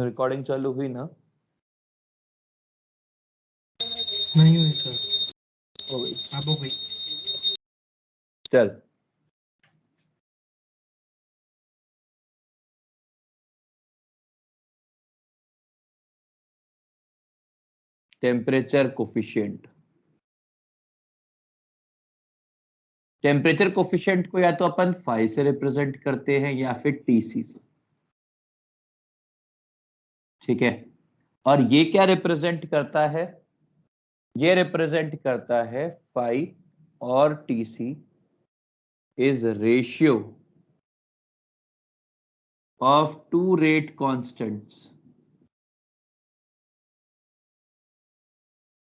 Recording चालू हुई ना? नहीं हुई सर। हो गई। अब हो गई। चल टेम्परेचर कोफिशिएंट। टेम्परेचर कोफिशिएंट को या तो अपन फाई से रिप्रेजेंट करते हैं या फिर टीसी से, ठीक है। और ये क्या रिप्रेजेंट करता है? ये रिप्रेजेंट करता है फाई और TC is ratio of two rate constants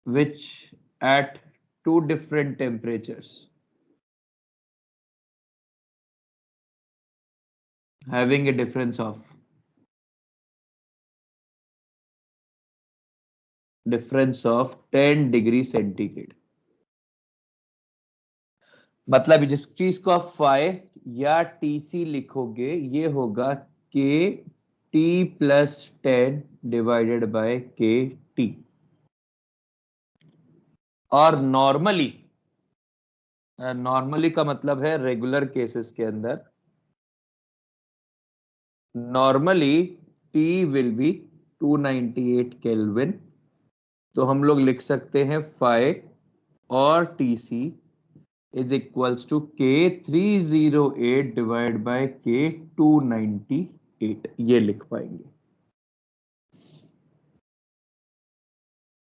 which at two different temperatures having a difference of 10 degree centigrade. मतलब जिस चीज को आप फाई या टीसी लिखोगे ये होगा के टी प्लस 10 डिवाइडेड बाय के टी। और नॉर्मली का मतलब है रेगुलर केसेस के अंदर normally T will be 298 kelvin. तो हम लोग लिख सकते हैं फाई और टीसी इज इक्वल्स टू के 308 डिवाइड बाय के 298, ये लिख पाएंगे।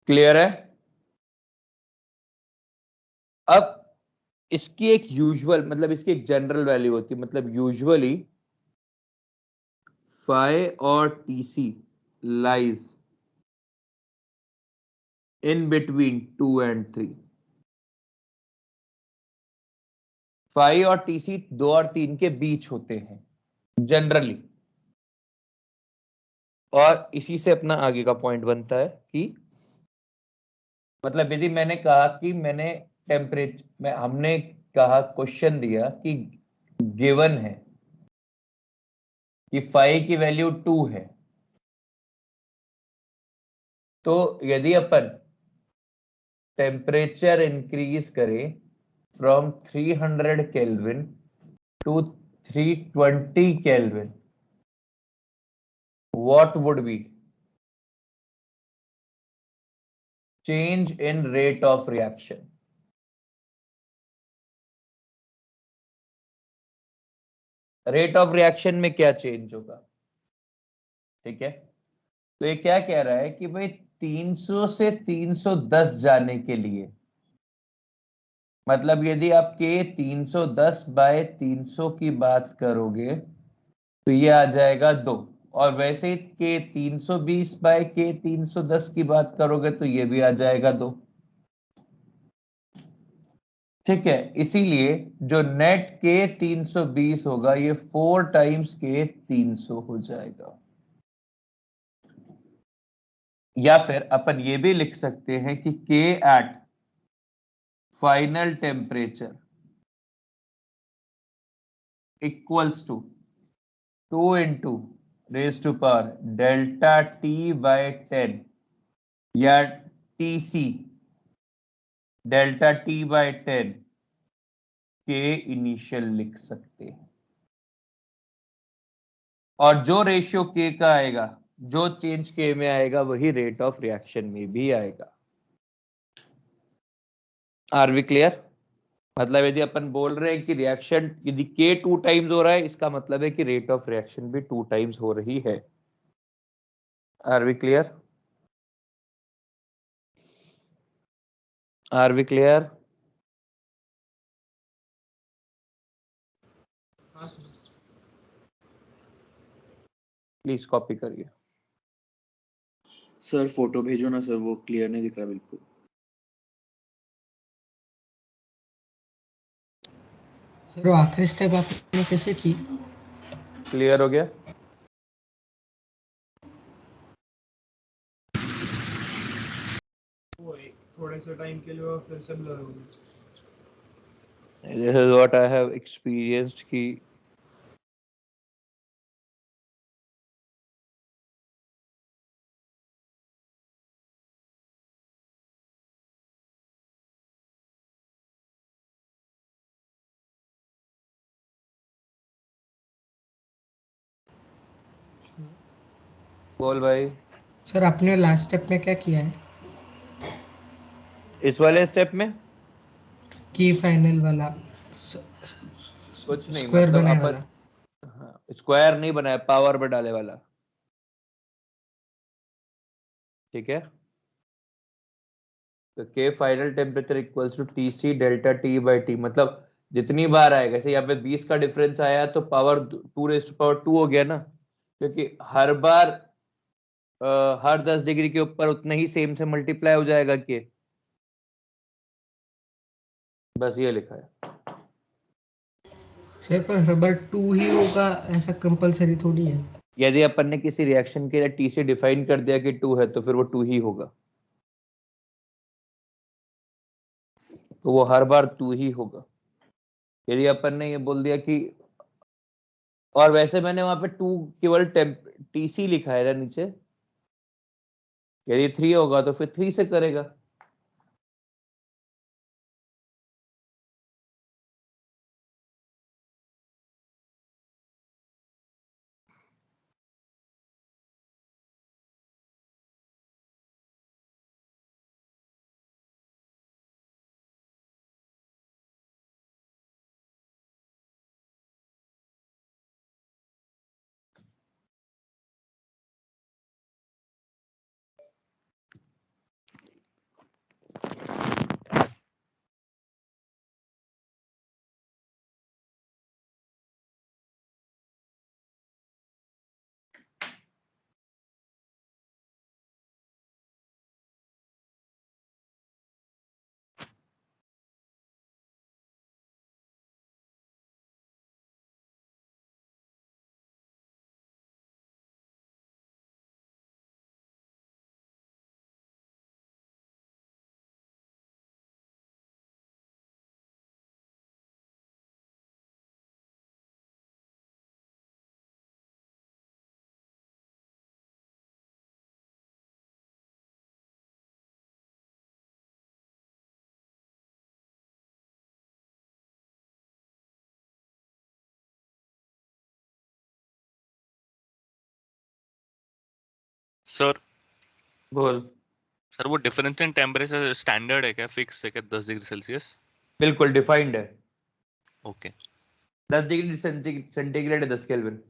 क्लियर है? अब इसकी एक यूजुअल मतलब इसकी एक जनरल वैल्यू होती है, मतलब यूजुअली फाई और TC lies in between 2 and 3। Phi और टीसी 2 और 3 के बीच होते हैं जनरली। और इसी से अपना आगे का पॉइंट बनता है कि मतलब यदि मैंने कहा कि मैंने टेम्परेचर में हमने कहा क्वेश्चन दिया कि गिवन है कि फाई की वैल्यू 2 है, तो यदि अपन टेम्परेचर इंक्रीज करें from 300 kelvin to 320 kelvin, what would be change in rate of reaction? Rate of reaction में क्या चेंज होगा? ठीक है, तो ये क्या कह रहा है कि भाई 300 से 310 जाने के लिए मतलब यदि आप के 310 बाय 300 की बात करोगे तो ये आ जाएगा 2। और वैसे के 320 बाय के 310 की बात करोगे तो ये भी आ जाएगा 2। ठीक है, इसीलिए जो नेट के 320 होगा ये 4 टाइम्स के 300 हो जाएगा। या फिर अपन ये भी लिख सकते हैं कि k at final temperature equals to 2 into raise to power delta T by 10 या टीसी डेल्टा टी बाय 10 के इनिशियल लिख सकते हैं। और जो रेशियो के का आएगा, जो चेंज के में आएगा वही रेट ऑफ रिएक्शन में भी आएगा। Are we clear? मतलब यदि अपन बोल रहे हैं कि रिएक्शन यदि के 2 टाइम्स हो रहा है, इसका मतलब है कि रेट ऑफ रिएक्शन भी 2 टाइम्स हो रही है। Are we clear? Are we clear? Please copy करिए। सर फोटो भेजो ना सर, वो क्लियर नहीं दिख रहा बिल्कुल। सर वो आखिरी स्टेप आपने कैसे की? क्लियर हो गया? थोड़े से टाइम के लिए वो फिर से ब्लर हो गई। This is what I have experienced कि बोल भाई। सर आपने लास्ट स्टेप में क्या किया है? इस वाले स्टेप में की फाइनल वाला कुछ नहीं, स्क्वायर मतलब बनाए अपन, वाला। हाँ, स्क्वायर नहीं बनाया, पावर पे डाले वाला। ठीक है, तो k final temperature equals to T C delta T by T, मतलब जितनी बार आएगा, जैसे यहाँ पे 20 का डिफरेंस आया तो पावर 2 रेज़ टू पावर 2 हो गया ना, क्योंकि हर बार हर 10 डिग्री के ऊपर उतना ही सेम से मल्टीप्लाई हो जाएगा के। बस ये लिखा है। सर पर हर बार 2 ही होगा ऐसा कंपलसरी थोड़ी है। यदि अपन ने किसी रिएक्शन के लिए टी से डिफाइन कर दिया कि 2 है, तो फिर वो 2 ही होगा, तो वो हर बार 2 ही होगा। यदि अपन ने ये बोल दिया कि, और वैसे मैंने वहां पे 2 केवल टीसी लिखा है ना नीचे, यदि 3 होगा तो फिर 3 से करेगा। सर बोल। सर वो डिफरेंस इन टेम्परेचर स्टैंडर्ड है क्या, फिक्स है क्या 10 डिग्री सेल्सियस? बिल्कुल डिफाइंड है। ओके। 10 डिग्री सेंटीग्रेड है 10 केल्विन।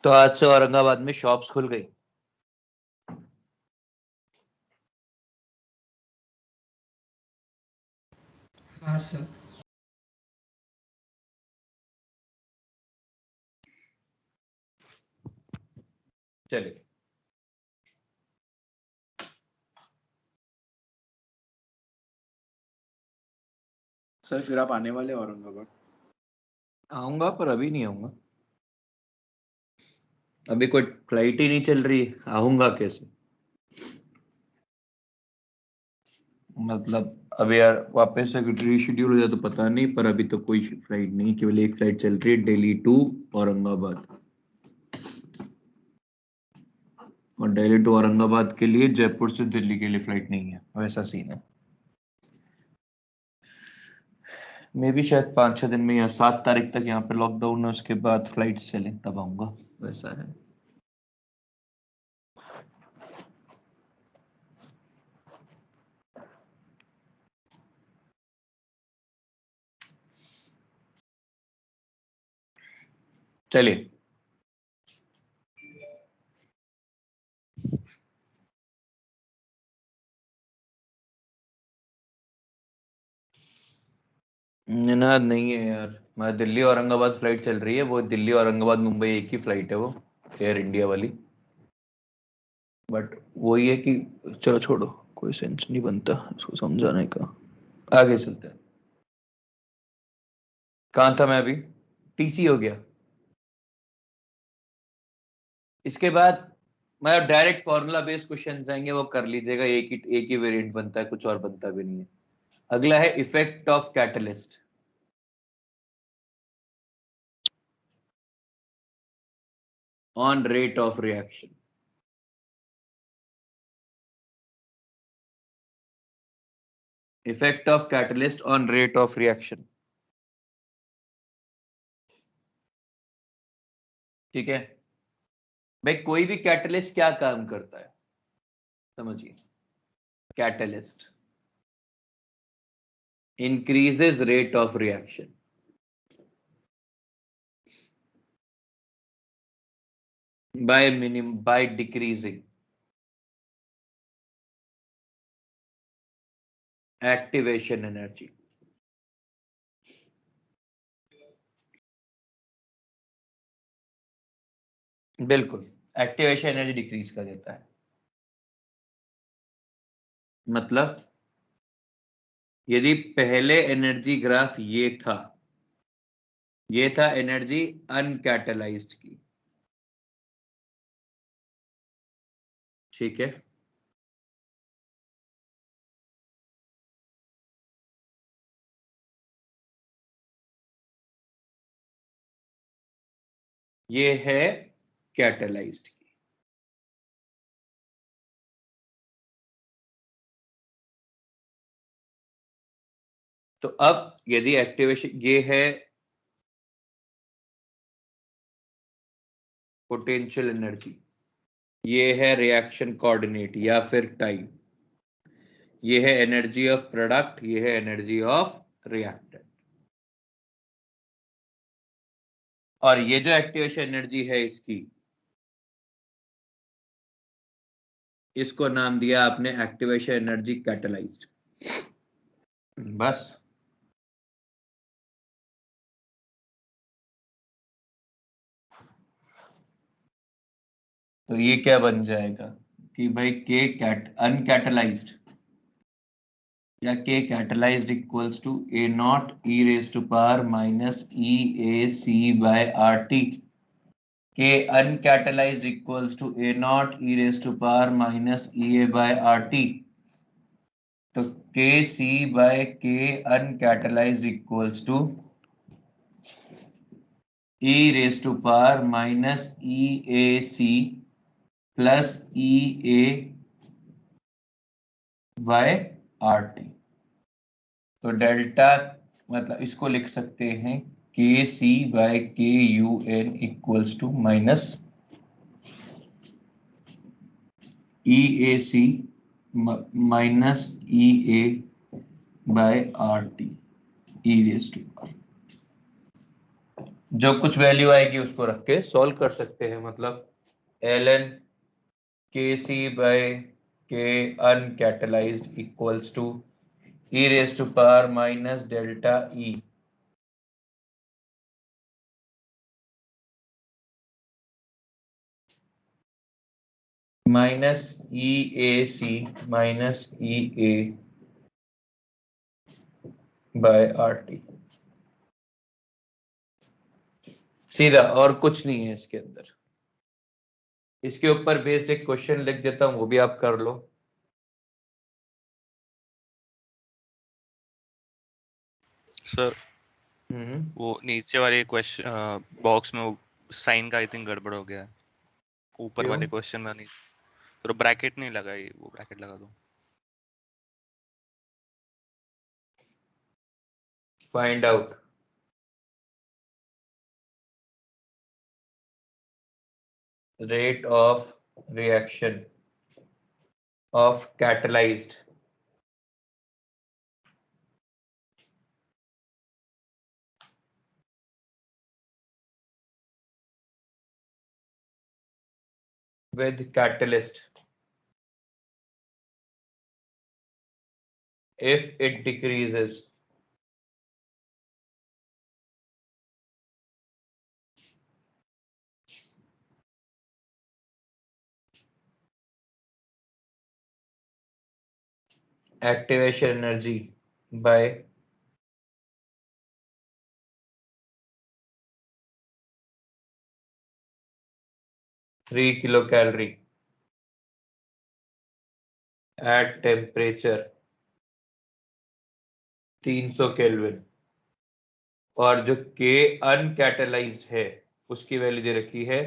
तो आज से औरंगाबाद में शॉप्स खुल गई। हाँ सर। चलिए सर फिर आप आने वाले हैं औरंगाबाद? आऊंगा, पर अभी नहीं आऊंगा। अभी कोई फ्लाइट ही नहीं चल रही, आऊंगा कैसे? मतलब अभी यार वापस से रीशेड्यूल हो जाए तो पता नहीं, पर अभी तो कोई फ्लाइट नहीं, केवल एक फ्लाइट चल रही है, दिल्ली टू औरंगाबाद। और दिल्ली टू औरंगाबाद के लिए जयपुर से दिल्ली के लिए फ्लाइट नहीं है, वैसा सीन है। मे भी शायद 5-6 दिन में या 7 तारीख तक यहाँ पे लॉकडाउन है, उसके बाद फ्लाइट चले तब आऊंगा, वैसा है। चलिए ना, नहीं है यार, मैं दिल्ली औरंगाबाद फ्लाइट चल रही है, वो दिल्ली औरंगाबाद मुंबई एक ही फ्लाइट है, वो एयर इंडिया वाली। बट वही है कि चलो छोड़ो, कोई सेंस नहीं बनता इसको समझाने का। आगे चलते हैं। कहाँ था मैं अभी? टीसी हो गया। इसके बाद मतलब डायरेक्ट फॉर्मूला बेस्ड क्वेश्चन आएंगे, वो कर लीजिएगा, एक ही वेरिएंट बनता है, कुछ और बनता भी नहीं है। अगला है effect of catalyst on rate of reaction. Effect of catalyst on rate of reaction, ठीक है भाई। कोई भी कैटलिस्ट क्या काम करता है समझिए। Catalyst increases rate of reaction by decreasing activation energy। बिल्कुल, एक्टिवेशन एनर्जी डिक्रीज कर देता है। मतलब यदि पहले एनर्जी ग्राफ ये था एनर्जी अनकैटलाइज्ड की, ठीक है। ये है कैटलाइज्ड की। तो अब यदि एक्टिवेशन ये है पोटेंशियल एनर्जी, ये है रिएक्शन कोऑर्डिनेट या फिर टाइम, ये है एनर्जी ऑफ प्रोडक्ट, ये है एनर्जी ऑफ रिएक्टेंट। और ये जो एक्टिवेशन एनर्जी है इसकी, इसको नाम दिया आपने एक्टिवेशन एनर्जी कैटलाइज्ड। बस तो ये क्या बन जाएगा कि भाई के कैट अनकैटलाइज्ड या K catalysed equals to A not E raise to power minus E A C by R T. K uncatalysed equals to A not E raise to power minus E A by R T. तो K C by के uncatalysed equals to e raise to power minus E A C plus E A by R T. तो delta मतलब इसको लिख सकते हैं K C by K you N equals to minus E A C minus E A by R T E raise to power. जो कुछ value आएगी उसको रख के सॉल्व कर सकते हैं, मतलब ln kc by k uncatalyzed equals to e raised to power minus delta e minus EAC minus EA by RT। सीधा, और कुछ नहीं है इसके अंदर। इसके ऊपर बेसिक क्वेश्चन लिख देता हूं, वो भी आप कर लो। सर वो नीचे वाले क्वेश्चन बॉक्स में वो साइन का आई थिंक गड़बड़ हो गया है। ऊपर क्यों? वाले क्वेश्चन में नहीं, तो ब्रैकेट नहीं लगा, ये वो ब्रैकेट लगा दो। Find out rate of reaction of catalyzed with catalyst if it decreases activation energy by 3 kilocalorie at temperature 300 kelvin, और जो K अनकैटलाइज्ड है उसकी वैल्यू दे रखी है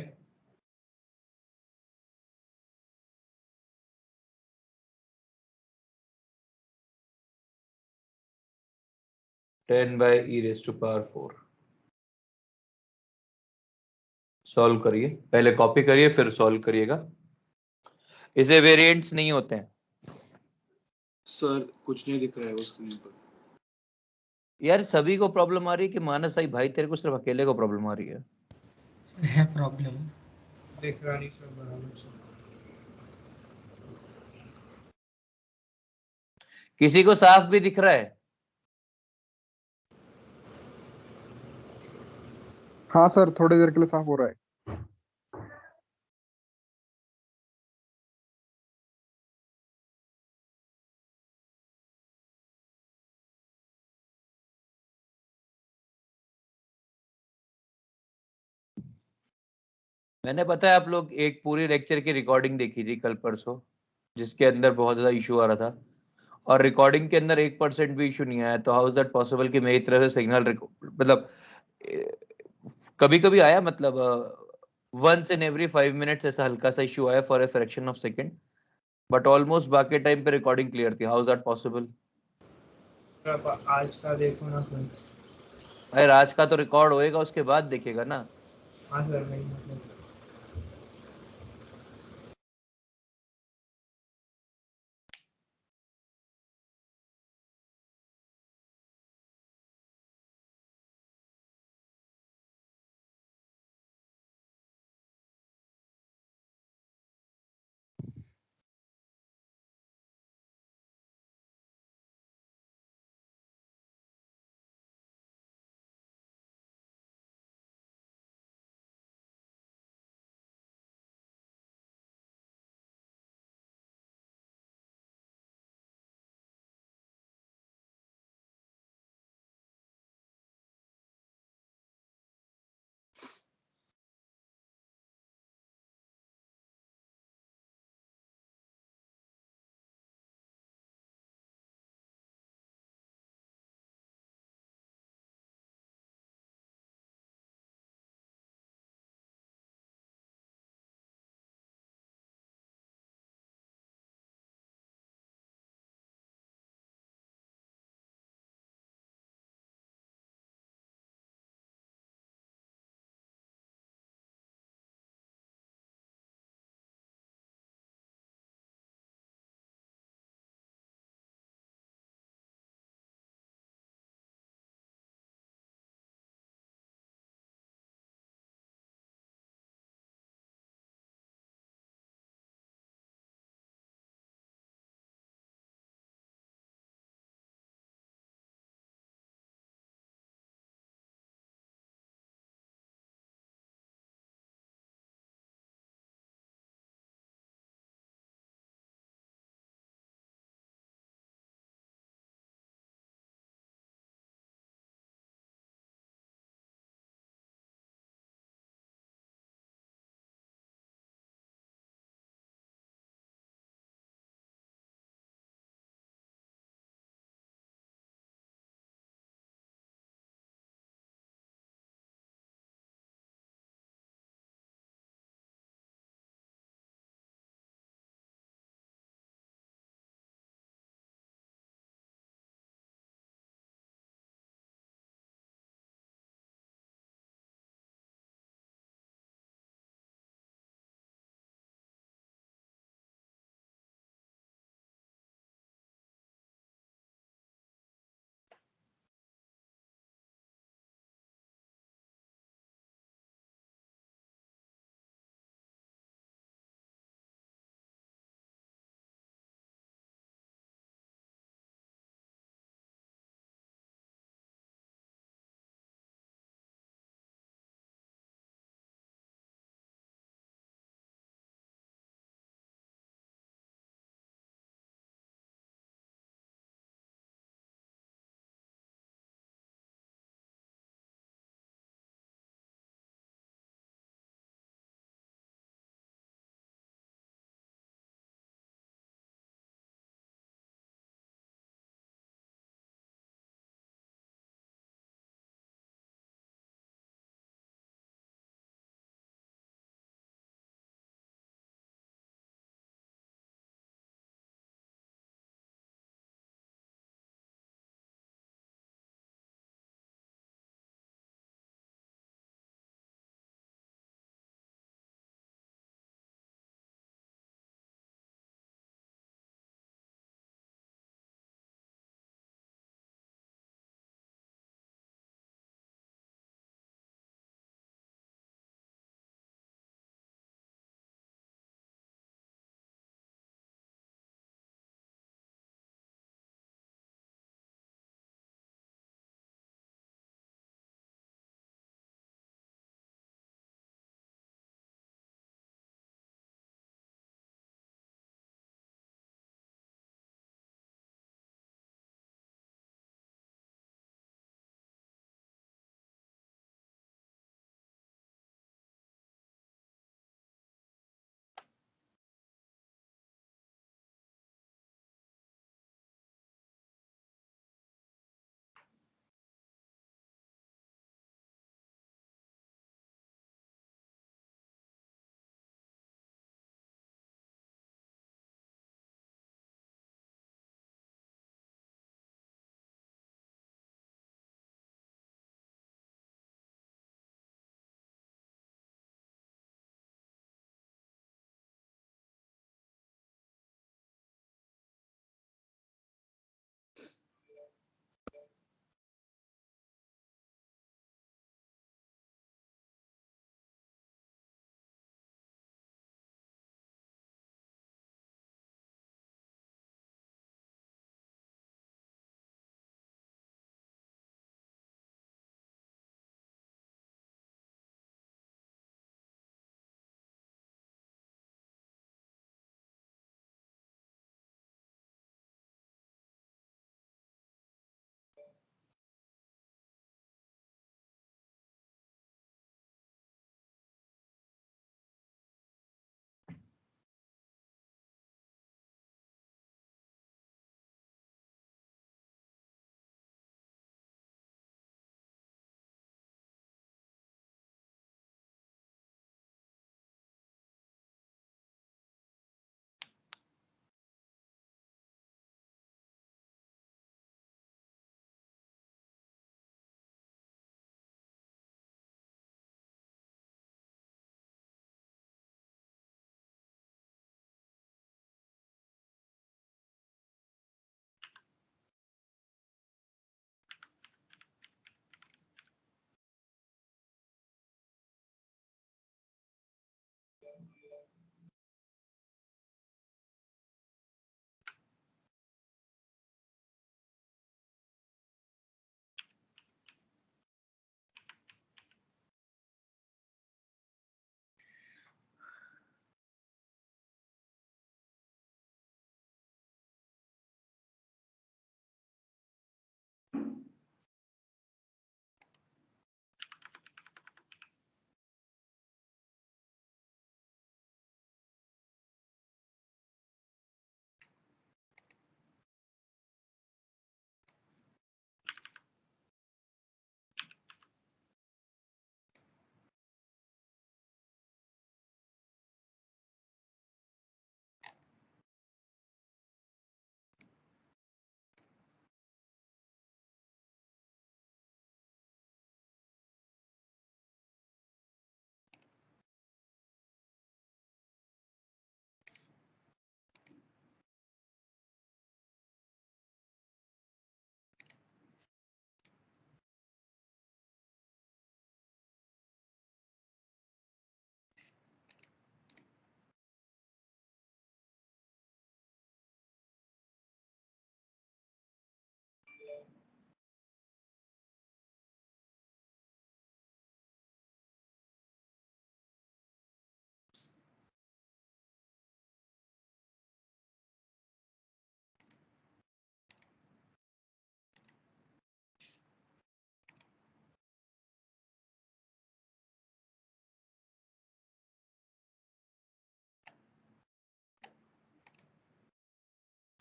10 by e raised to power 4। Solve करिए, पहले कॉपी करिए फिर सॉल्व करिएगा, इसे वेरिएंट्स नहीं होते हैं। सर कुछ नहीं दिख रहा है उस स्क्रीन पर। यार सभी को प्रॉब्लम आ रही है कि मानस आई भाई तेरे को सिर्फ अकेले को प्रॉब्लम आ रही है? है प्रॉब्लम। देख रहा नहीं सर बराबर से। किसी को साफ भी दिख रहा है? हाँ सर, थोड़ी देर के लिए साफ हो रहा है। मैंने, पता है आप लोग, एक पूरी लेक्चर की रिकॉर्डिंग देखी थी कल परसों, जिसके अंदर बहुत ज्यादा इशू आ रहा था, और रिकॉर्डिंग के अंदर 1% भी इशू नहीं आया। तो हाउ इज दैट पॉसिबल कि मेरी तरफ से सिग्नल, मतलब कभी कभी आया, मतलब वंस इन एवरी 5 मिनट्स ऐसा हल्का सा इशू आया for a fraction of second, but almost बाकी टाइम पे रिकॉर्डिंग क्लियर थी। How is that possible? अब आज का देखो ना सर। अरे आज का तो रिकॉर्ड होएगा, उसके बाद देखेगा ना। हाँ सर, नहीं मतलब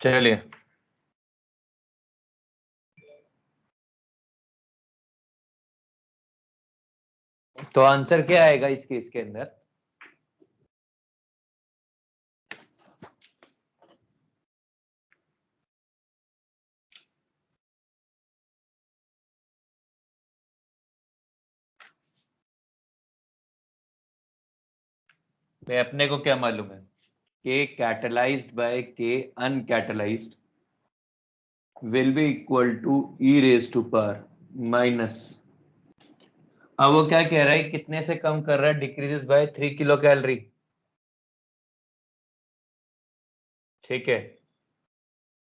चलिए, तो आंसर क्या आएगा इस केस के अंदर? मैं अपने को क्या मालूम है? के कैटलाइज्ड बाय के uncatalysed will be equal to E raise to power minus, अब वो क्या कह रहा है, कितने से कम कर रहा है? Decreases by 3 kilo calorie. ठीक है,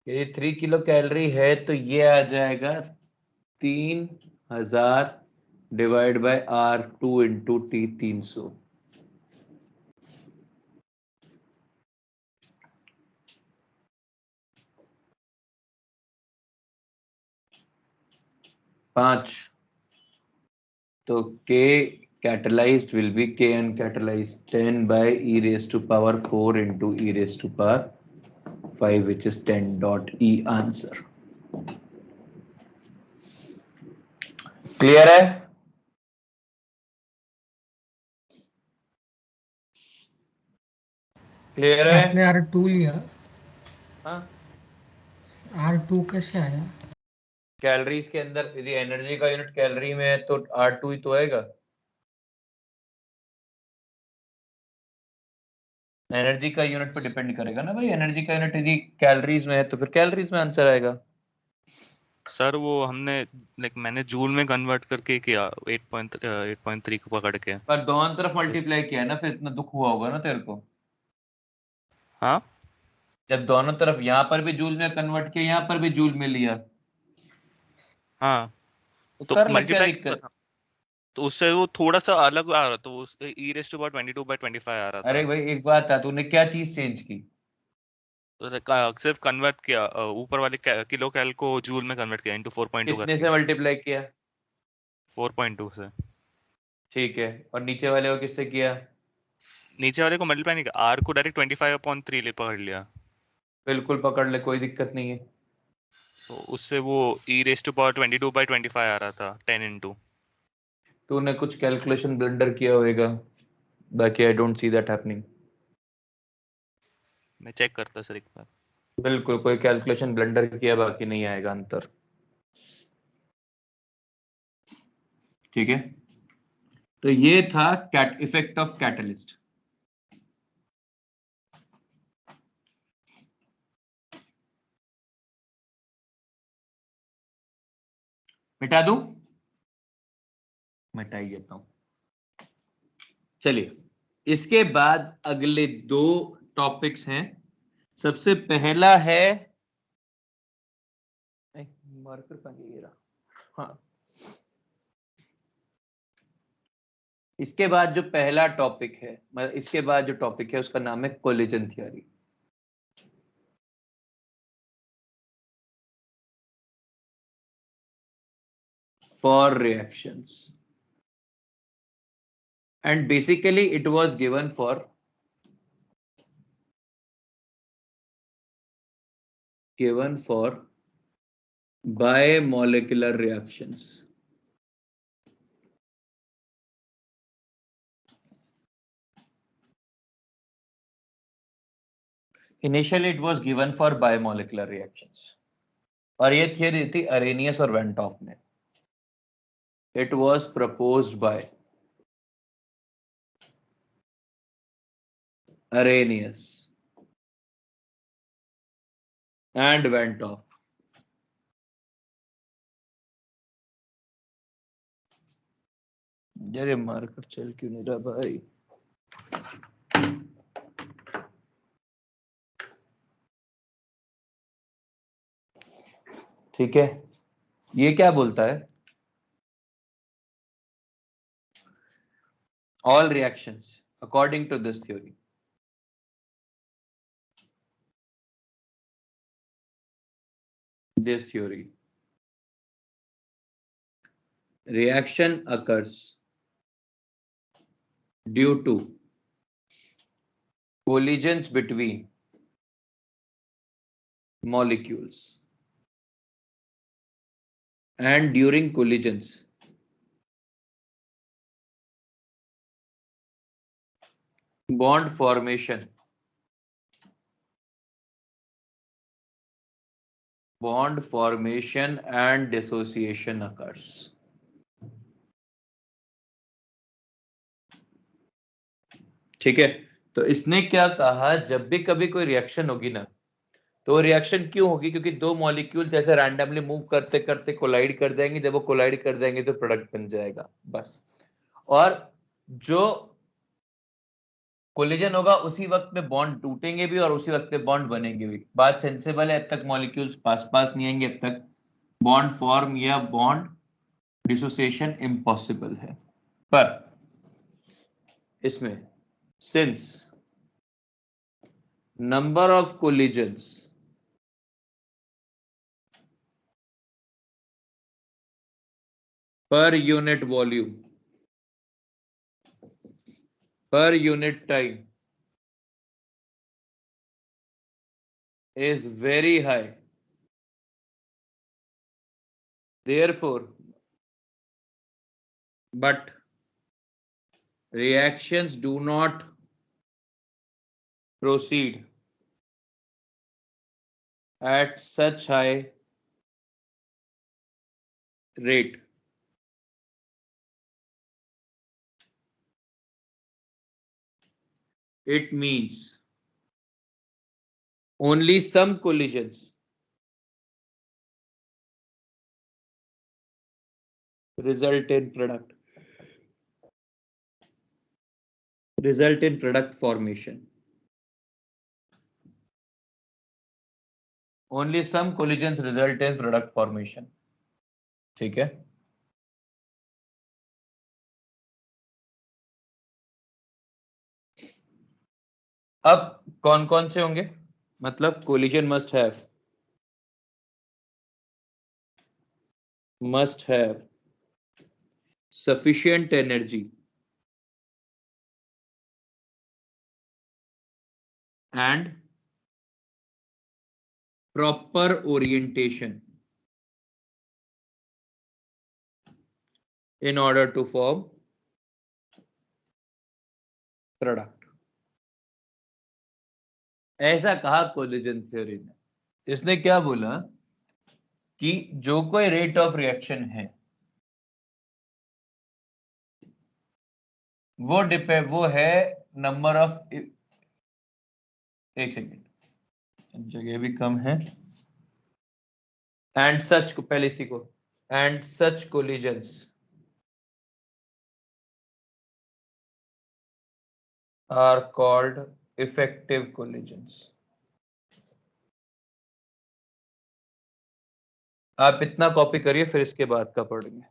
यदि 3 किलो कैलोरी है तो ये आ जाएगा 3000 divide by R2 into T 300। पांच, तो K catalyzed will be K uncatalyzed 10 by e raised to power 4 into e raised to power 5, which is 10 dot E answer. Clear है? क्लियर है? आपने R2 लिया, हाँ, R2 कैसे आया? कैलोरीज के अंदर यदि एनर्जी का यूनिट कैलोरी में है तो R2 ही तो आएगा। एनर्जी का यूनिट पे डिपेंड करेगा ना भाई, एनर्जी का यूनिट यदि कैलोरीज में है तो फिर कैलोरीज में आंसर आएगा। सर वो हमने मैंने जूल में कन्वर्ट करके किया 8.3 को पकड़ के। पर दोनों तरफ मल्टीप्लाई किया है ना, फिर इतना दुख हुआ होगा ना तेरे को। हाँ जब दोनों तरफ यहाँ पर भी जूल में कन्वर्ट किया, यहाँ पर भी जूल में लिया, हाँ, तो तो कर ले, क्या मल्टीप्लाई, दिक्कत? तो उससे वो थोड़ा सा अलग आ रहा, तो ई रेस टू 22/25 आ रहा अरे था। भाई एक बात है, तूने क्या चीज चेंज की? तो सिर्फ कन्वर्ट किया, ऊपर वाले किलो कैल को जूल में कन्वर्ट किया इनटू 4.2 कितने करके। से मल्टीप्लाई किया? 4.2 से। ठीक है, और नीचे वाले को किससे किया? नीचे वाले को मल्टीप्लाई नहीं किया, आर को डायरेक्ट 25/3 ले पकड़ लिया। बिल्कुल पकड़ ले, कोई दिक्कत नहीं है। तो उससे वो ई रेस टू पावर 22/25 आ रहा था 10 इंटू। तूने कुछ कैलकुलेशन ब्लंडर किया होगा, बाकी I don't see that happening. मैं चेक करता सर एक बार। बिल्कुल कोई कैलकुलेशन ब्लंडर किया, बाकी नहीं आएगा अंतर। ठीक है, तो ये था कैट इफेक्ट ऑफ कैटलिस्ट। मिटा दूं? मिटा ही देता हूं। चलिए, इसके बाद अगले दो टॉपिक्स हैं। सबसे पहला है, मार्कर कहां गया ये रहा? हाँ, इसके बाद जो पहला टॉपिक है, मतलब इसके बाद जो टॉपिक है उसका नाम है collision theory. For reactions, and basically it was given for bimolecular reactions. Initially it was given for bimolecular reactions, और ये थियरी थी अरेनियस और वेंटॉफ ने। It was proposed by Arrhenius and Ventoff. जरे मार्कर चल क्यों नहीं रहा भाई? ठीक है, ये क्या बोलता है? All reactions according to this theory reaction occurs due to collisions between molecules, and during collisions bond formation and dissociation occurs. ठीक है, तो इसने क्या कहा, जब भी कभी कोई रिएक्शन होगी ना, तो रिएक्शन क्यों होगी, क्योंकि दो मॉलिक्यूल जैसे रैंडमली मूव करते करते कोलाइड कर जाएंगे, जब वो कोलाइड कर जाएंगे तो प्रोडक्ट बन जाएगा बस। और जो कोलिजन होगा उसी वक्त में बॉन्ड टूटेंगे भी और उसी वक्त पे बॉन्ड बनेंगे भी। बात सेंसेबल है, अब तक मॉलिक्यूल्स पास पास नहीं आएंगे, अब तक बॉन्ड फॉर्म या बॉन्ड डिसोसिएशन इम्पॉसिबल है। पर इसमें since number of collisions per unit volume per unit time is very high, therefore but reactions do not proceed at such high rate. It means only some collisions result in product formation. Only some collisions result in product formation. ठीक है, अब कौन कौन से होंगे, मतलब collision must have sufficient energy and proper orientation in order to form product. ऐसा कहा कोलिजन थ्योरी ने। इसने क्या बोला कि जो कोई रेट ऑफ रिएक्शन है वो है नंबर ऑफ, एक सेकेंड जगह भी कम है, एंड सच को पहले इसी को, and such collisions are called effective collisions. आप इतना कॉपी करिए, फिर इसके बाद का पढ़ेंगे।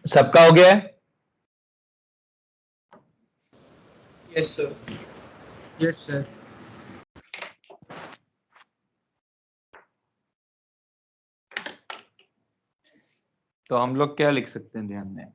सबका हो गया है? Yes sir. Yes sir. तो हम लोग क्या लिख सकते हैं ध्यान में?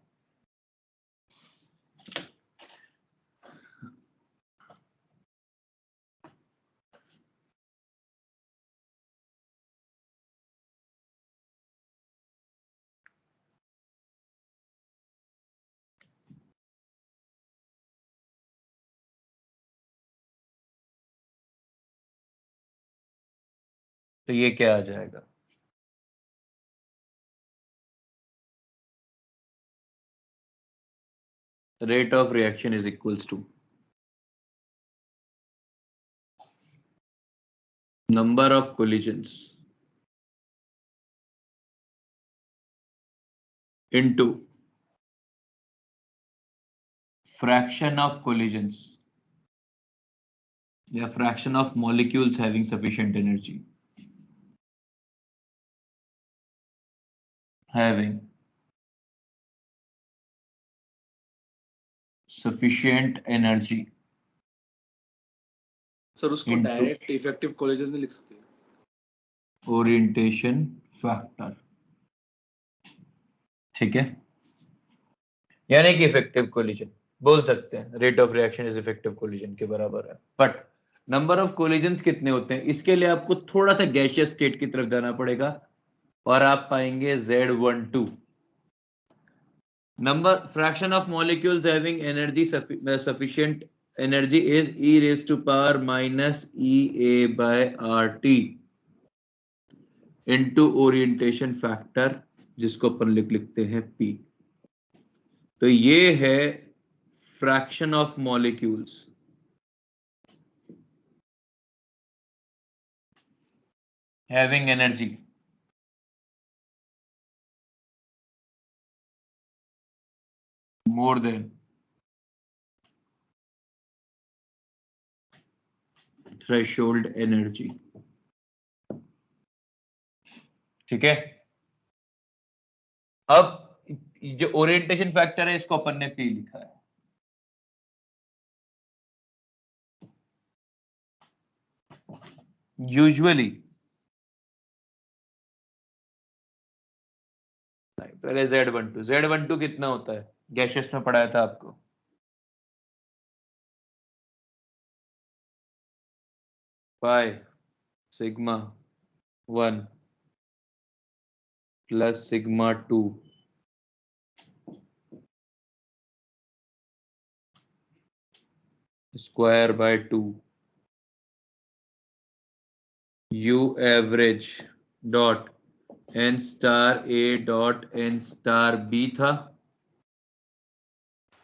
तो ये क्या आ जाएगा? Rate of reaction is equals to number of collisions into fraction of collisions या fraction of molecules having sufficient energy. Having sufficient energy sir उसको into डायरेक्ट इफेक्टिव कॉलेजेस नहीं लिख सकते? orientation factor. ठीक है, यानी कि इफेक्टिव कोलिजन बोल सकते हैं rate of reaction is effective collision के बराबर है। बट नंबर ऑफ कोलिजन्स कितने होते हैं, इसके लिए आपको थोड़ा सा गैसियस स्टेट की तरफ जाना पड़ेगा और आप पाएंगे Z12 number fraction of molecules having energy sufficient energy is e raised to power minus EA by RT into orientation factor जिसको अपन लिखते हैं P। तो ये है fraction of molecules having energy more than threshold energy। ठीक है, अब जो ओरिएंटेशन फैक्टर है इसको अपन ने P लिखा है। यूजुअली पहले Z12 कितना होता है, गैसियस में पढ़ाया था आपको, 5 sigma 1 plus sigma 2 square by 2 U average dot n star A dot n star B था।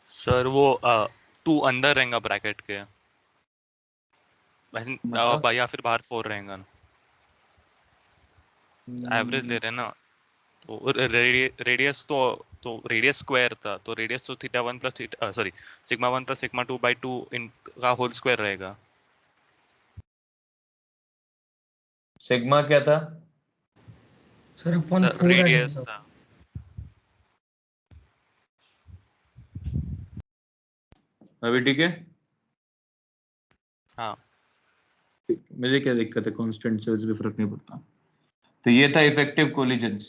सर वो 2 अंदर रहेगा ब्रैकेट के, वैसे मतलब या फिर बाहर 4 रहेगा ना, एवरेज ले रहे हैं ना, तो रेडियस तो रेडियस स्क्वायर था, तो रेडियस तो theta 1 plus theta sorry sigma 1 plus sigma 2 by 2 का होल स्क्वायर रहेगा। सिग्मा क्या था सर अपन सर 4 रेडियस था। अभी ठीक है? हाँ मुझे क्या दिक्कत है, कांस्टेंट से भी फर्क नहीं पड़ता। तो ये था इफेक्टिव कोलिजन्स।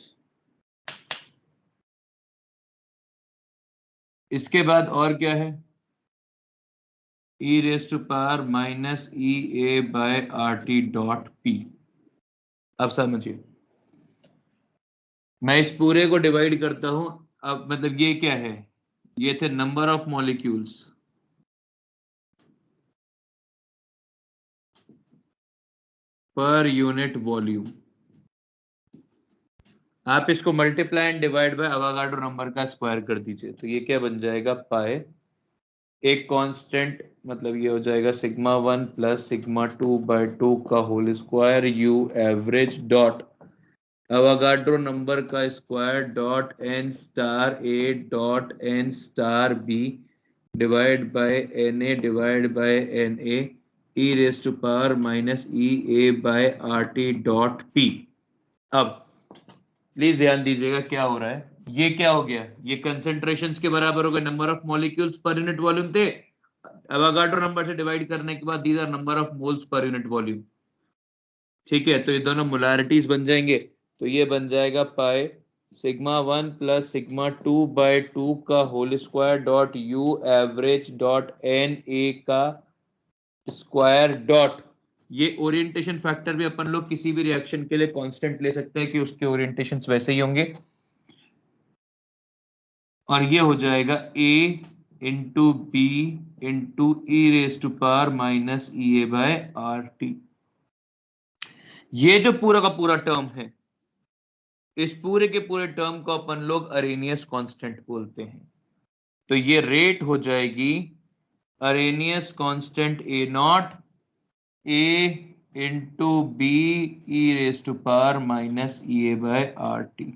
इसके बाद और क्या है, e raise to power minus EA by RT dot P। अब समझिए, मैं इस पूरे को डिवाइड करता हूं। अब मतलब ये क्या है, ये थे नंबर ऑफ मॉलिक्यूल्स पर यूनिट वॉल्यूम। आप इसको multiply and divide by Avogadro number का स्क्वायर कर दीजिए, तो ये क्या बन जाएगा, पाई एक कांस्टेंट, मतलब ये हो जाएगा सिग्मा 1 प्लस सिग्मा 2 बाय 2 का whole square U average dot Avogadro number का square dot N star A dot N star B divide by N A divide by N A T raise to power minus E A by R T dot P. अब please ध्यान दीजिएगा क्या हो रहा है। ये क्या हो गया, ये कंसेंट्रेशंस के बराबर हो गए, नंबर ऑफ मॉलिक्यूल्स पर यूनिट वॉल्यूम थे, अवोगाड्रो नंबर से डिवाइड करने के बाद these are number of moles पर यूनिट वॉल्यूम। ठीक है, तो ये दोनों मोलारिटीज बन जाएंगे। तो ये बन जाएगा pi sigma 1 plus sigma 2 by 2 का whole square dot U average dot N A का स्क्वायर डॉट, ये ओरिएंटेशन फैक्टर भी अपन लोग किसी भी रिएक्शन के लिए कांस्टेंट ले सकते हैं कि उसके ओरिएंटेशंस वैसे ही होंगे, और ये हो जाएगा a into B into E raise to power minus E A by R T. ये जो पूरा का पूरा टर्म है, इस पूरे के पूरे टर्म को अपन लोग अरेनियस कांस्टेंट बोलते हैं। तो ये रेट हो जाएगी Arrhenius constant A not A into B E raise to power minus E A by R T.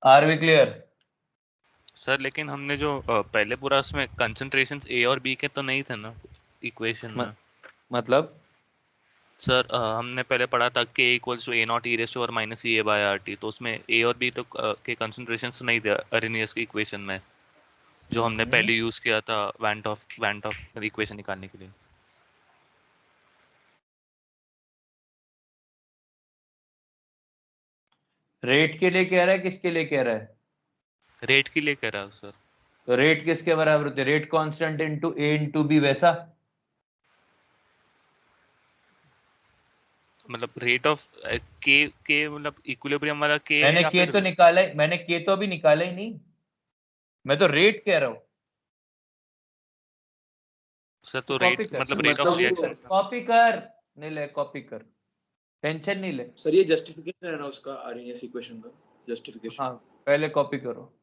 Are we clear? Sir लेकिन हमने जो पहले पूरा उसमें कंसंट्रेशंस ए और बी के तो नहीं थे ना इक्वेशन में। मतलब सर हमने पहले पढ़ा था k equals to A not E raise to power minus E A by R T, तो उसमें ए और बी तो के कंसंट्रेशंस नहीं थे अरेनियस की इक्वेशन में, जो हमने पहले यूज किया था वैंट ऑफ इक्वेशन निकालने के लिए। रेट के लिए कह रहा है, किसके लिए कह रहा है? रेट के लिए कह रहा हूँ सर। तो रेट किसके बराबर होते हैं? रेट कांस्टेंट इंटू ए इंटू बी, वैसा मतलब रेट ऑफ के मतलब इक्विलिब्रियम वाला के मैंने या के फिर तो निकाला ही, मैंने के तो अभी निकाला ही नहीं, मैं तो रेट कह रहा हूं। सर तो तो कॉपी रेट कर, मतलब सर रेट ऑफ मतलब रिएक्शन। कॉपी कर, नहीं ले कॉपी कर, टेंशन नहीं ले। सर ये जस्टिफिकेशन है ना उसका आरएनएस इक्वेशन का जस्टिफिकेशन। हाँ पहले कॉपी करो।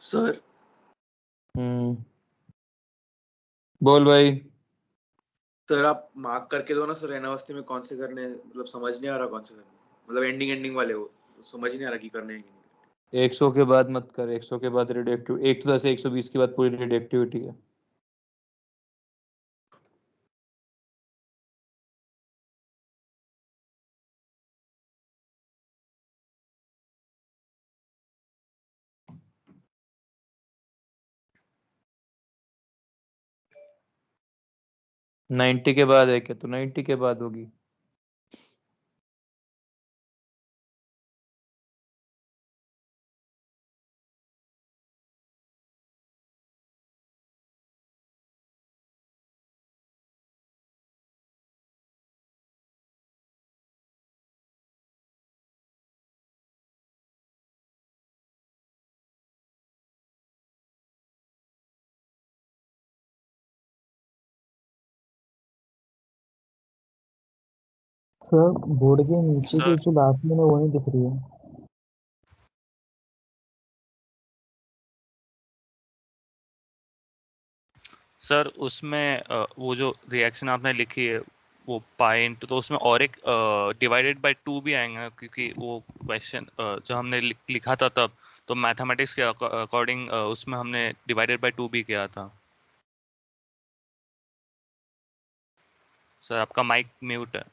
सर बोल भाई। सर आप मार्क करके दो ना सर, एनावस्थी में कौन से करने हैं? मतलब समझ नहीं आ रहा कौन से करने हैं। मतलब एंडिंग एंडिंग वाले हो, समझ नहीं आ रहा कि करने हैं कि नहीं। 100 के बाद मत कर, 100 के बाद रेडिएक्टिव, 1 से 120 के बाद पूरी रेडिएक्टिविटी है। नाइन्टी के बाद है क्या? तो 90 के बाद होगी। सर बोर्ड के नीचे की सर जो लास्ट में है वो नहीं दिख रही है। सर उसमें वो जो रिएक्शन आपने लिखी है वो पाई इंटू, तो उसमें और एक डिवाइडेड बाय 2 भी आएगा, क्योंकि वो क्वेश्चन जो हमने लिखा था तब, तो मैथमेटिक्स के अकॉर्डिंग उसमें हमने डिवाइडेड बाय 2 भी किया था। सर आपका माइक म्यूट है।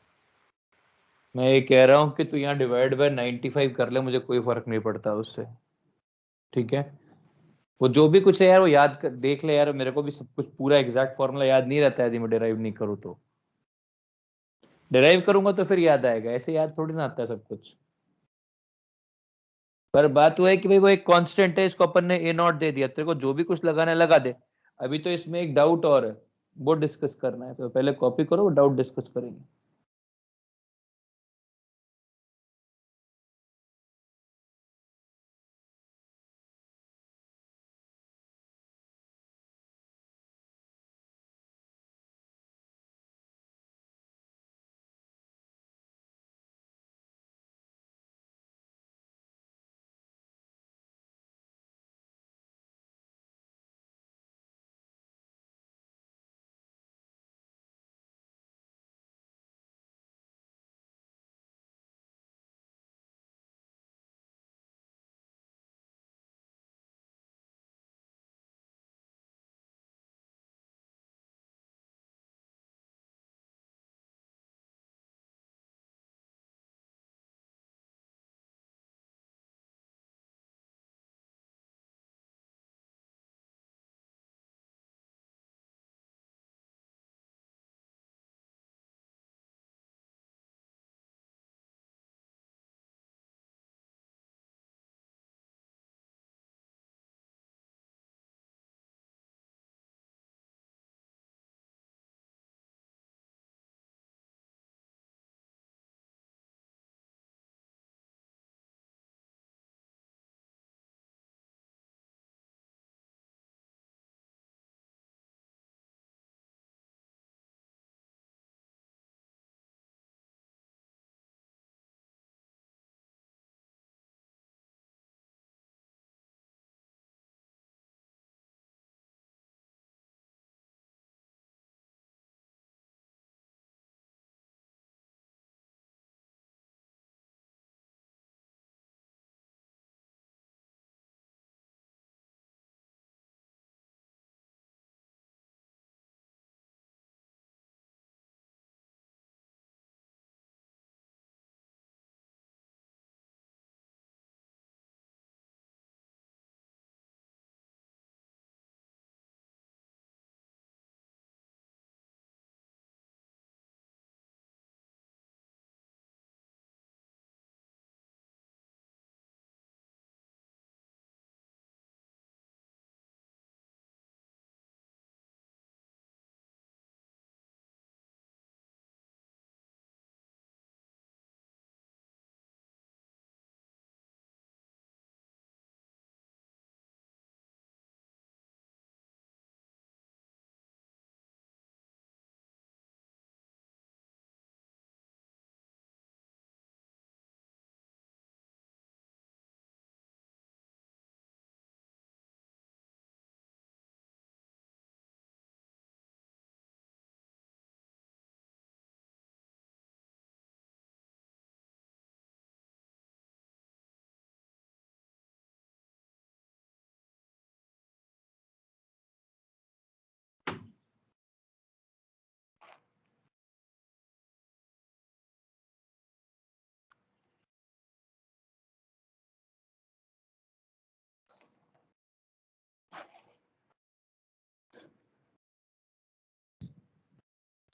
मैं ये कह रहा हूँ कि तू यहाँ डिवाइड बाय 95 कर ले, मुझे कोई फर्क नहीं पड़ता उससे। ठीक है, वो जो भी कुछ है यार वो याद कर देख ले यार, मेरे को भी सब कुछ पूरा एग्जैक्ट फॉर्मूला याद नहीं रहता है यदि मैं डिराइव नहीं करूँ तो। डिराइव करूंगा तो फिर याद आएगा, ऐसे याद थोड़ी ना आता है सब कुछ। पर बात वो है कि भाई वो एक कांस्टेंट है, इसको अपन ने ए नॉट दे दिया, तेरे को जो भी कुछ लगाना है लगा दे। अभी तो इसमें एक डाउट और है, वो डिस्कस करना है, तो पहले कॉपी करो, वो डाउट डिस्कस करेंगे।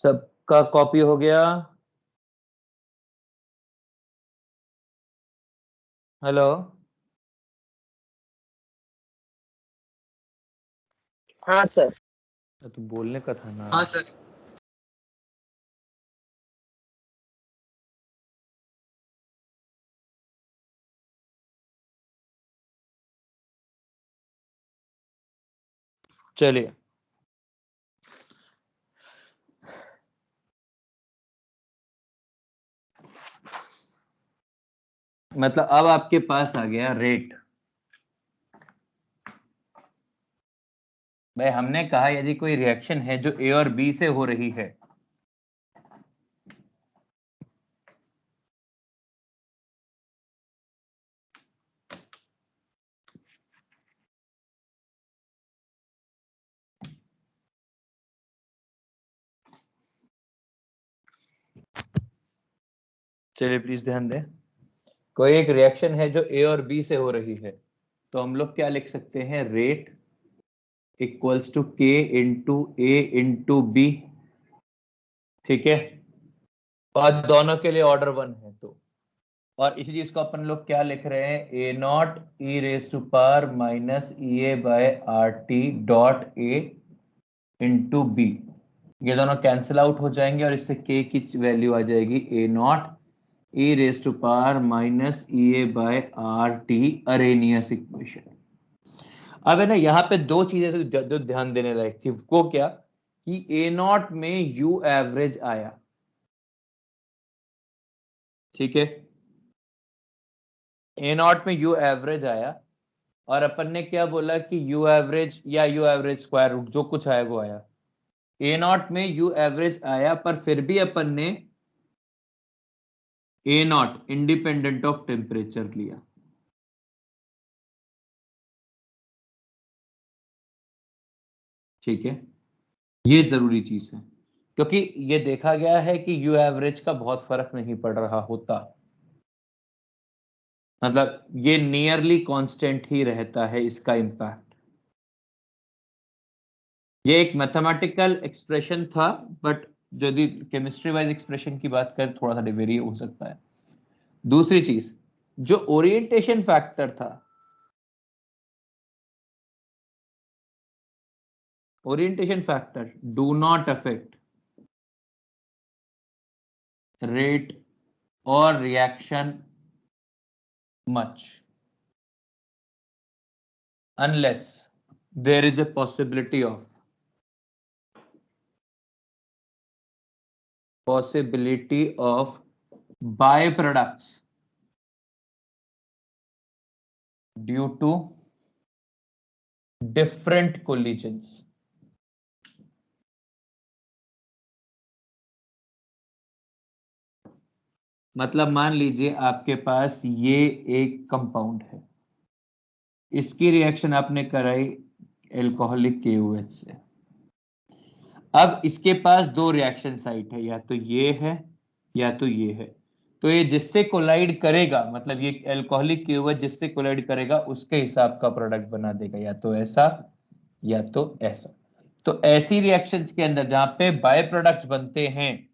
सबका कॉपी हो गया? हेलो, हाँ सर। तो बोलने का था ना। हाँ सर। चलिए, मतलब अब आपके पास आ गया रेट। भाई हमने कहा यदि कोई रिएक्शन है जो ए और बी से हो रही है, चलिए प्लीज ध्यान दें, कोई एक रिएक्शन है जो ए और बी से हो रही है, तो हम लोग क्या लिख सकते हैं? रेट इक्वल्स टू के इंटू ए इंटू बी। ठीक है, और दोनों के लिए ऑर्डर 1 है तो, और इसी चीज को अपन लोग क्या लिख रहे हैं? A not E raise to power minus E A by R T dot A into B. ये दोनों कैंसिल आउट हो जाएंगे और इससे k की वैल्यू आ जाएगी A not E raise to power minus E A by R T, Arrhenius equation. अब है ना, यहाँ पे दो चीजें जो ध्यान देने लायक थी, वो क्या कि ए नॉट में यू एवरेज आया। ठीक है, ए नॉट में यू एवरेज आया, और अपन ने क्या बोला कि यू एवरेज या यू एवरेज स्क्वायर रूट जो कुछ आया वो आया। ए नॉट में यू एवरेज आया, पर फिर भी अपन ने ए नॉट इंडिपेंडेंट ऑफ टेम्परेचर लिया। ठीक है, ये जरूरी चीज है, क्योंकि ये देखा गया है कि यू एवरेज का बहुत फर्क नहीं पड़ रहा होता, मतलब ये नियरली कांस्टेंट ही रहता है इसका इम्पैक्ट। ये एक मैथमेटिकल एक्सप्रेशन था, बट यदि केमिस्ट्री वाइज एक्सप्रेशन की बात करें थोड़ा सा वेरी हो सकता है। दूसरी चीज, जो ओरिएंटेशन फैक्टर था, orientation factor do not affect rate और reaction much unless there is a possibility of byproducts due to different collisions। मतलब मान लीजिए आपके पास ये एक कंपाउंड है, इसकी रिएक्शन आपने कराई एल्कोहलिक KOH से। अब इसके पास दो रिएक्शन साइट है, या तो ये है या तो ये है। तो ये जिससे कोलाइड करेगा, मतलब ये एल्कोहलिक KOH जिससे कोलाइड करेगा उसके हिसाब का प्रोडक्ट बना देगा, या तो ऐसा या तो ऐसा। तो ऐसी रिएक्शंस के अंदर जहां पे बाय प्रोडक्ट्स बनते हैं,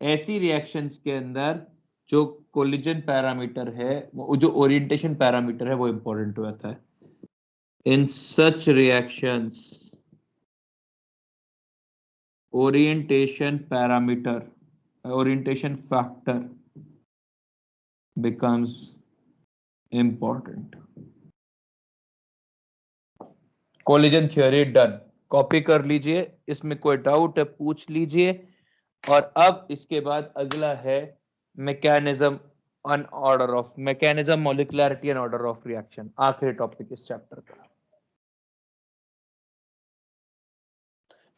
ऐसी रिएक्शंस के अंदर जो कोलिजन पैरामीटर है, वो जो ओरिएंटेशन पैरामीटर है, वो इंपॉर्टेंट होता है। In such reactions orientation factor becomes important। Collision theory done, copy कर लीजिए, इसमें कोई डाउट है पूछ लीजिए। और अब इसके बाद अगला है mechanism on order of mechanism molecularity and order of reaction, आखिरी टॉपिक इस चैप्टर का।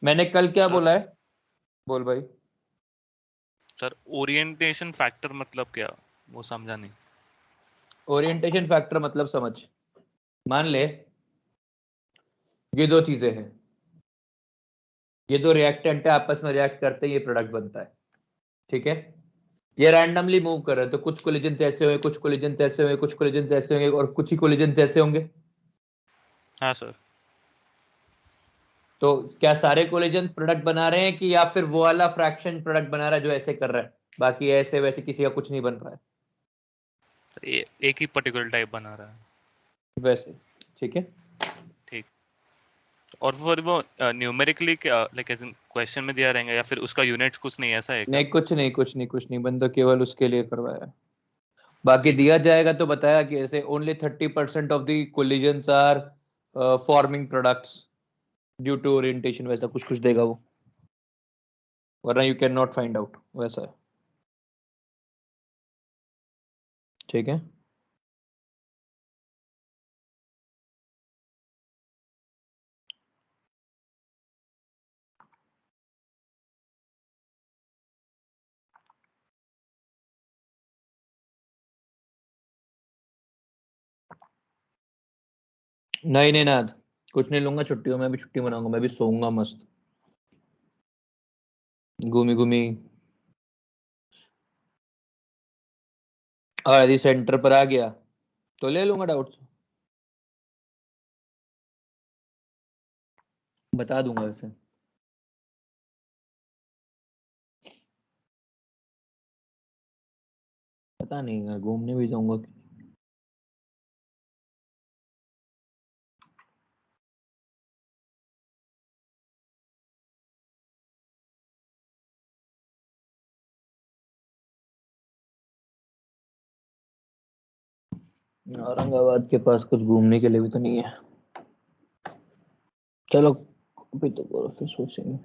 मैंने कल क्या बोला है? बोल भाई। सर ओरिएंटेशन फैक्टर मतलब क्या, वो समझा नहीं। ओरिएंटेशन फैक्टर मतलब समझ, मान ले ये दो चीजें हैं, ये दो रिएक्टेंट है, आपस में रिएक्ट करते हैं, ये प्रोडक्ट बनता है। ठीक है, ये रैंडमली मूव कर रहे हैं, तो कुछ कोलिजन ऐसे हुए, कुछ कोलिजन ऐसे हुए, कुछ कोलिजन ऐसे होंगे, और कुछ ही कोलिजन ऐसे होंगे। हाँ सर। तो क्या सारे कोलिजन्स प्रोडक्ट बना रहे हैं कि या फिर वो वाला फ्रैक्शन प्रोडक्ट बना रहा है जो ऐसे कर रहा है, बाकी ऐसे वैसे किसी का कुछ नहीं बन रहा है एक ही पर्टिकुलर टाइप बना रहा है। वैसे? ठीक है। ठीक। और फिर वो न्यूमेरिकली क्या, लाइक एज इन क्वेश्चन में दिया रहेगा या फिर उसका यूनिट्स कुछ नहीं, ऐसा है क्या? नहीं, कुछ नहीं बंदा केवल उसके लिए करवाया है। बाकी दिया जाएगा तो बताया कि ऐसे only 30% of the collisions are forming products due to orientation, वैसा कुछ कुछ देगा वो, वरना you can not find out, वैसा है। ठीक है। नहीं नहीं नाथ, कुछ नहीं लूंगा छुट्टियों में, भी छुट्टी मनाऊंगा, मैं भी सोऊंगा मस्त घूमी घूमी। और यदि सेंटर पर आ गया तो ले लूंगा डाउट्स, बता दूंगा वैसे। पता नहीं यार, घूमने भी जाऊंगा कि नहीं। औरंगाबाद के पास कुछ घूमने के लिए भी तो नहीं है। चलो अभी तो करो, फिर सोचेंगे।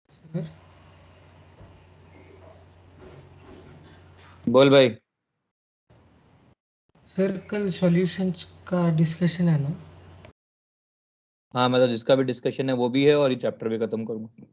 सर बोल भाई। सर कल सॉल्यूशंस का डिस्कशन है ना? हाँ मतलब जिसका भी डिस्कशन है वो भी है, और ये चैप्टर भी खत्म करूंगा।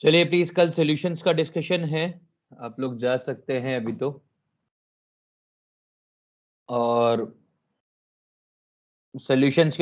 चलिए प्लीज, कल सॉल्यूशंस का डिस्कशन है, आप लोग जा सकते हैं अभी तो। और सॉल्यूशंस